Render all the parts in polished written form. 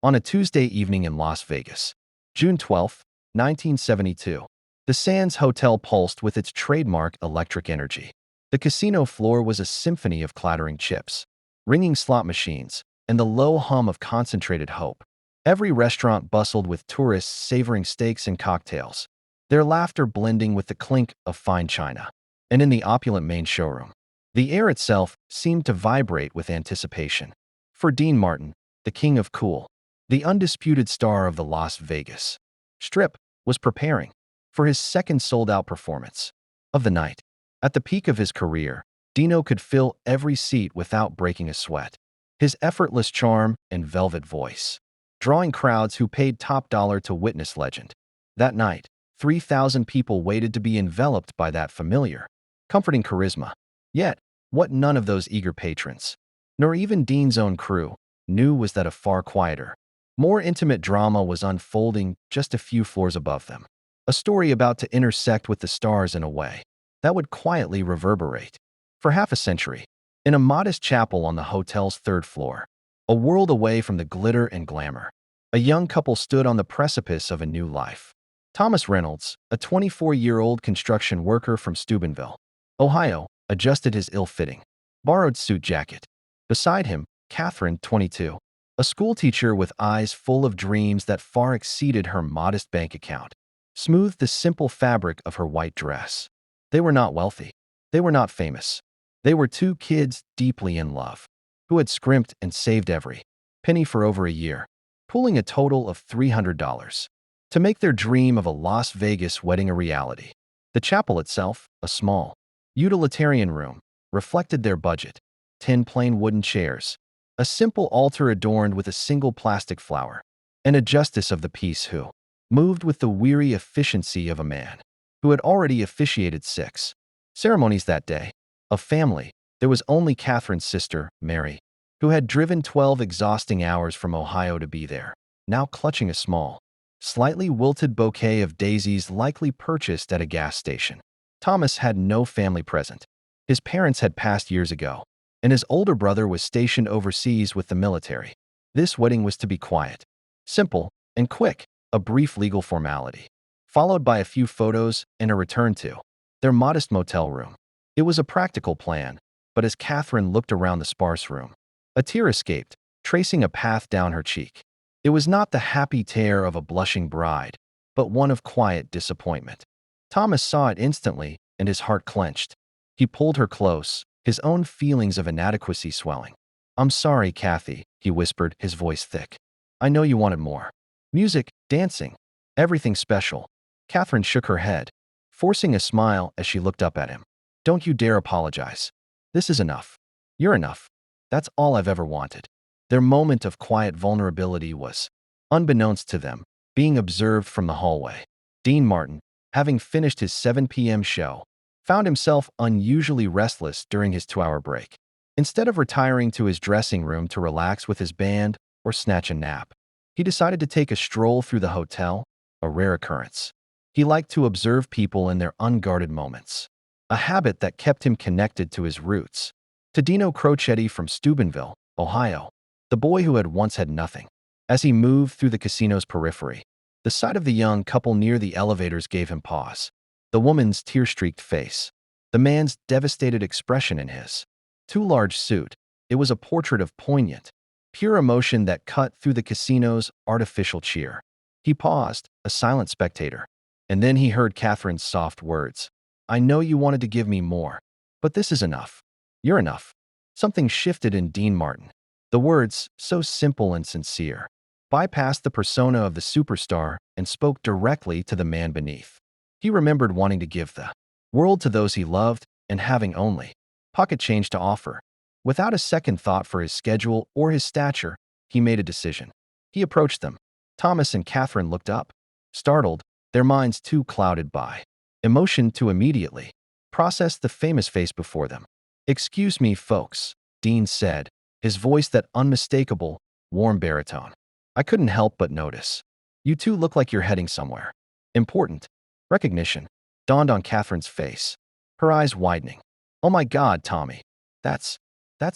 on a Tuesday evening in Las Vegas. June 12, 1972. The Sands Hotel pulsed with its trademark electric energy. The casino floor was a symphony of clattering chips, ringing slot machines, and the low hum of concentrated hope. Every restaurant bustled with tourists savoring steaks and cocktails, their laughter blending with the clink of fine china. And in the opulent main showroom, the air itself seemed to vibrate with anticipation. For Dean Martin, the king of cool, the undisputed star of the Las Vegas Strip, was preparing for his second sold-out performance of the night. At the peak of his career, Dino could fill every seat without breaking a sweat. His effortless charm and velvet voice, drawing crowds who paid top dollar to witness legend. That night, 3,000 people waited to be enveloped by that familiar, comforting charisma. Yet, what none of those eager patrons, nor even Dean's own crew, knew was that a far quieter, more intimate drama was unfolding just a few floors above them. A story about to intersect with the stars in a way that would quietly reverberate for half a century. In a modest chapel on the hotel's third floor, a world away from the glitter and glamour, a young couple stood on the precipice of a new life. Thomas Reynolds, a 24-year-old construction worker from Steubenville, Ohio, adjusted his ill-fitting, borrowed suit jacket. Beside him, Catherine, 22, a schoolteacher with eyes full of dreams that far exceeded her modest bank account, smoothed the simple fabric of her white dress. They were not wealthy. They were not famous. They were two kids deeply in love, who had scrimped and saved every penny for over a year, pooling a total of $300 to make their dream of a Las Vegas wedding a reality. The chapel itself, a small, utilitarian room, reflected their budget. 10 plain wooden chairs, a simple altar adorned with a single plastic flower, and a justice of the peace who moved with the weary efficiency of a man who had already officiated 6 ceremonies that day. Of family, there was only Catherine's sister, Mary, who had driven 12 exhausting hours from Ohio to be there, now clutching a small, slightly wilted bouquet of daisies likely purchased at a gas station. Thomas had no family present. His parents had passed years ago, and his older brother was stationed overseas with the military. This wedding was to be quiet, simple, and quick, a brief legal formality, followed by a few photos and a return to their modest motel room. It was a practical plan, but as Catherine looked around the sparse room, a tear escaped, tracing a path down her cheek. It was not the happy tear of a blushing bride, but one of quiet disappointment. Thomas saw it instantly, and his heart clenched. He pulled her close, his own feelings of inadequacy swelling. "I'm sorry, Kathy," he whispered, his voice thick. "I know you wanted more. Music, dancing, everything special." Catherine shook her head, forcing a smile as she looked up at him. "Don't you dare apologize. This is enough. You're enough. That's all I've ever wanted." Their moment of quiet vulnerability was, unbeknownst to them, being observed from the hallway. Dean Martin, having finished his 7 p.m. show, found himself unusually restless during his 2-hour break. Instead of retiring to his dressing room to relax with his band or snatch a nap, he decided to take a stroll through the hotel, a rare occurrence. He liked to observe people in their unguarded moments, a habit that kept him connected to his roots. To Dino Crocetti from Steubenville, Ohio, the boy who had once had nothing. As he moved through the casino's periphery, the sight of the young couple near the elevators gave him pause. The woman's tear-streaked face, the man's devastated expression in his too large suit. It was a portrait of poignant, pure emotion that cut through the casino's artificial cheer. He paused, a silent spectator, and then he heard Catherine's soft words. "I know you wanted to give me more, but this is enough. You're enough." Something shifted in Dean Martin. The words, so simple and sincere, bypassed the persona of the superstar and spoke directly to the man beneath. He remembered wanting to give the world to those he loved and having only pocket change to offer. Without a second thought for his schedule or his stature, he made a decision. He approached them. Thomas and Catherine looked up, startled, their minds too clouded by emotion to immediately process the famous face before them. "Excuse me, folks," Dean said, his voice that unmistakable, warm baritone. "I couldn't help but notice. You two look like you're heading somewhere important." Recognition dawned on Catherine's face, her eyes widening. "Oh my God, Tommy. That's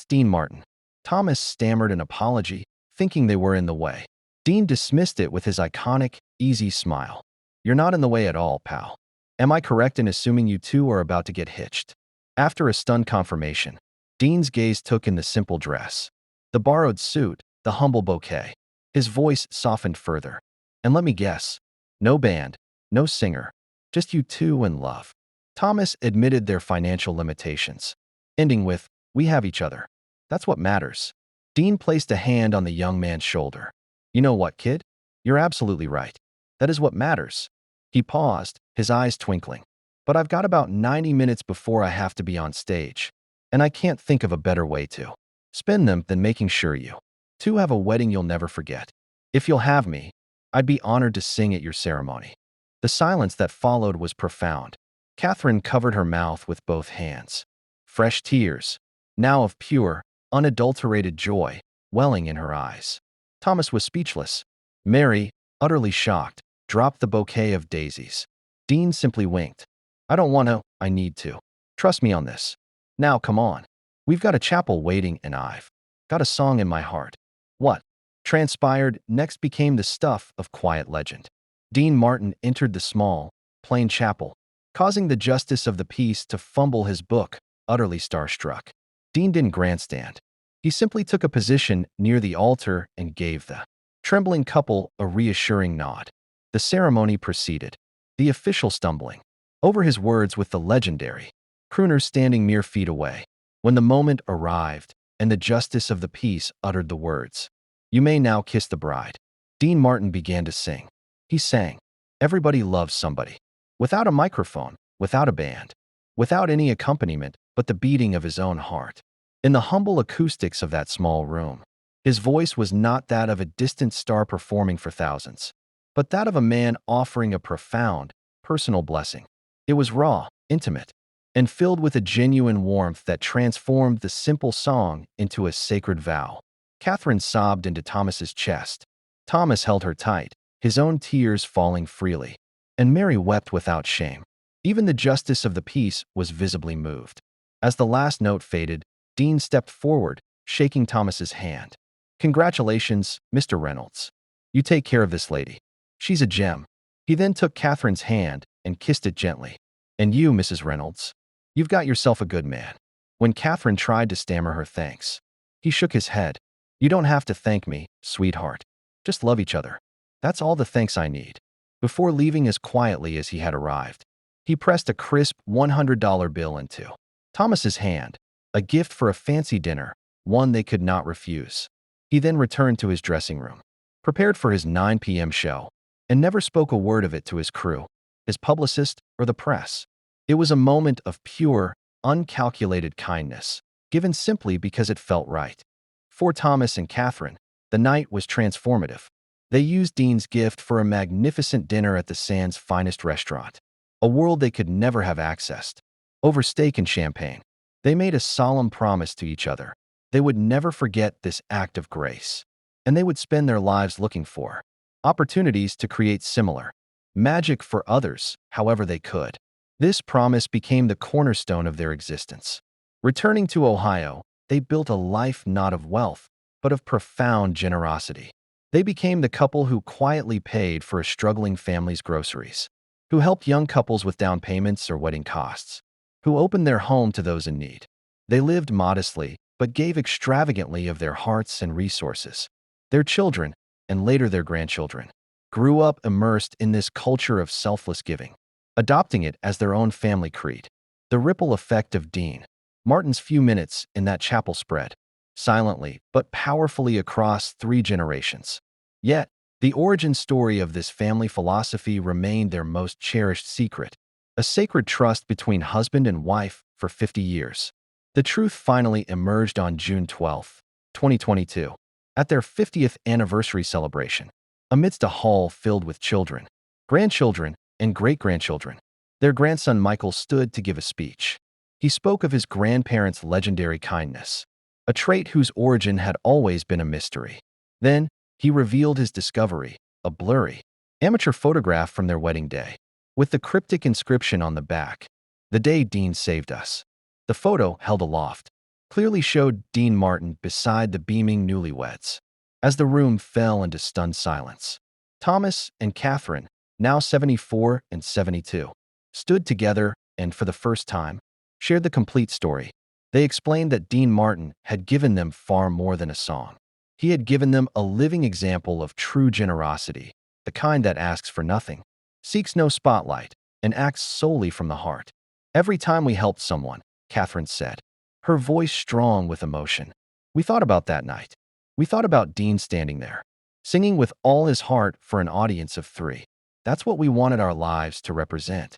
Dean Martin." Thomas stammered an apology, thinking they were in the way. Dean dismissed it with his iconic, easy smile. You're not in the way at all, pal. Am I correct in assuming you two are about to get hitched? After a stunned confirmation, Dean's gaze took in the simple dress, the borrowed suit, the humble bouquet. His voice softened further. And let me guess, no band, no singer, just you two in love. Thomas admitted their financial limitations, ending with, we have each other. That's what matters. Dean placed a hand on the young man's shoulder. You know what, kid? You're absolutely right. That is what matters. He paused, his eyes twinkling. But I've got about 90 minutes before I have to be on stage, and I can't think of a better way to spend them than making sure you two have a wedding you'll never forget. If you'll have me, I'd be honored to sing at your ceremony. The silence that followed was profound. Catherine covered her mouth with both hands. Fresh tears, now of pure, unadulterated joy, welling in her eyes. Thomas was speechless. Mary, utterly shocked, dropped the bouquet of daisies. Dean simply winked. I don't want to, I need to. Trust me on this. Now, come on. We've got a chapel waiting and I've got a song in my heart. What transpired next became the stuff of quiet legend. Dean Martin entered the small, plain chapel, causing the justice of the peace to fumble his book, utterly starstruck. Dean didn't grandstand. He simply took a position near the altar and gave the trembling couple a reassuring nod. The ceremony proceeded, the official stumbling over his words with the legendary crooner standing mere feet away. When the moment arrived and the justice of the peace uttered the words, "You may now kiss the bride," Dean Martin began to sing. He sang, "Everybody loves somebody," without a microphone, without a band, without any accompaniment but the beating of his own heart. In the humble acoustics of that small room, his voice was not that of a distant star performing for thousands, but that of a man offering a profound, personal blessing. It was raw, intimate, and filled with a genuine warmth that transformed the simple song into a sacred vow. Catherine sobbed into Thomas's chest. Thomas held her tight, his own tears falling freely, and Mary wept without shame. Even the justice of the peace was visibly moved. As the last note faded, Dean stepped forward, shaking Thomas's hand. Congratulations, Mr. Reynolds. You take care of this lady. She's a gem. He then took Catherine's hand and kissed it gently. And you, Mrs. Reynolds, you've got yourself a good man. When Catherine tried to stammer her thanks, he shook his head. You don't have to thank me, sweetheart. Just love each other. That's all the thanks I need. Before leaving as quietly as he had arrived, he pressed a crisp $100 bill into Thomas's hand, a gift for a fancy dinner, one they could not refuse. He then returned to his dressing room, prepared for his 9 p.m. show, and never spoke a word of it to his crew, his publicist, or the press. It was a moment of pure, uncalculated kindness, given simply because it felt right. For Thomas and Catherine, the night was transformative. They used Dean's gift for a magnificent dinner at the Sands' finest restaurant, a world they could never have accessed. Over steak and champagne, they made a solemn promise to each other. They would never forget this act of grace, and they would spend their lives looking for opportunities to create similar magic for others however they could. This promise became the cornerstone of their existence. Returning to Ohio, they built a life not of wealth, but of profound generosity. They became the couple who quietly paid for a struggling family's groceries, who helped young couples with down payments or wedding costs, who opened their home to those in need. They lived modestly, but gave extravagantly of their hearts and resources. Their children, and later their grandchildren, grew up immersed in this culture of selfless giving, adopting it as their own family creed. The ripple effect of Dean Martin's few minutes in that chapel spread, silently but powerfully across 3 generations. Yet, the origin story of this family philosophy remained their most cherished secret, a sacred trust between husband and wife for 50 years. The truth finally emerged on June 12, 2022, at their 50th anniversary celebration, amidst a hall filled with children, grandchildren, and great-grandchildren. Their grandson Michael stood to give a speech. He spoke of his grandparents' legendary kindness, a trait whose origin had always been a mystery. Then, he revealed his discovery, a blurry, amateur photograph from their wedding day, with the cryptic inscription on the back, "The day Dean saved us." The photo, held aloft, clearly showed Dean Martin beside the beaming newlyweds. as the room fell into stunned silence. Thomas and Catherine, now 74 and 72, stood together and, for the first time, shared the complete story. They explained that Dean Martin had given them far more than a song. He had given them a living example of true generosity, the kind that asks for nothing, seeks no spotlight, and acts solely from the heart. Every time we helped someone, Catherine said, her voice strong with emotion, we thought about that night. We thought about Dean standing there, singing with all his heart for an audience of 3. That's what we wanted our lives to represent.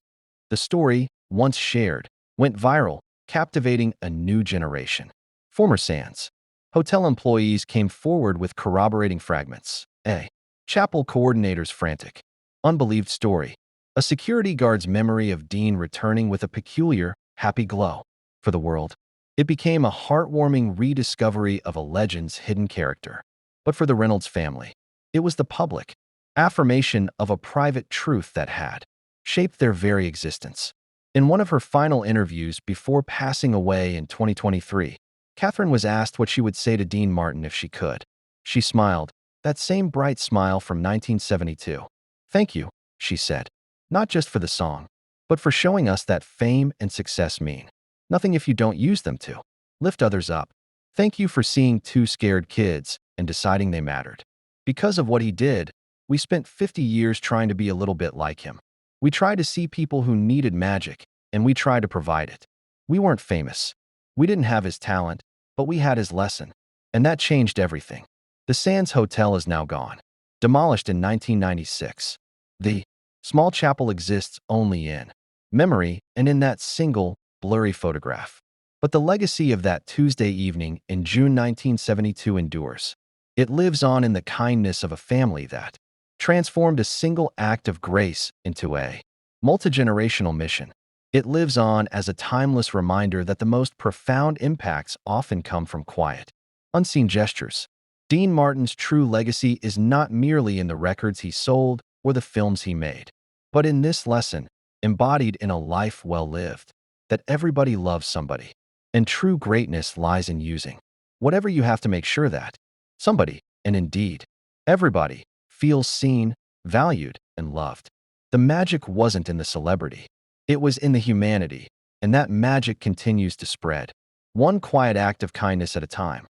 The story, once shared, went viral, captivating a new generation. Former Sands hotel employees came forward with corroborating fragments. Chapel coordinators frantic. Unbelieved story. A security guard's memory of Dean returning with a peculiar, happy glow. For the world, it became a heartwarming rediscovery of a legend's hidden character. But for the Reynolds family, it was the public affirmation of a private truth that had shaped their very existence. In one of her final interviews before passing away in 2023, Catherine was asked what she would say to Dean Martin if she could. She smiled, that same bright smile from 1972. "Thank you," she said, "not just for the song, but for showing us that fame and success mean nothing if you don't use them to lift others up. Thank you for seeing 2 scared kids and deciding they mattered. Because of what he did, we spent 50 years trying to be a little bit like him. We tried to see people who needed magic, and we tried to provide it. We weren't famous. We didn't have his talent, but we had his lesson. And that changed everything." The Sands Hotel is now gone. Demolished in 1996. The small chapel exists only in memory and in that single, blurry photograph. But the legacy of that Tuesday evening in June 1972 endures. It lives on in the kindness of a family that transformed a single act of grace into a multi-generational mission. It lives on as a timeless reminder that the most profound impacts often come from quiet, unseen gestures. Dean Martin's true legacy is not merely in the records he sold or the films he made, but in this lesson, embodied in a life well lived, that everybody loves somebody, and true greatness lies in using whatever you have to make sure that somebody, and indeed, everybody, feels seen, valued, and loved. The magic wasn't in the celebrity. It was in the humanity, and that magic continues to spread, one quiet act of kindness at a time.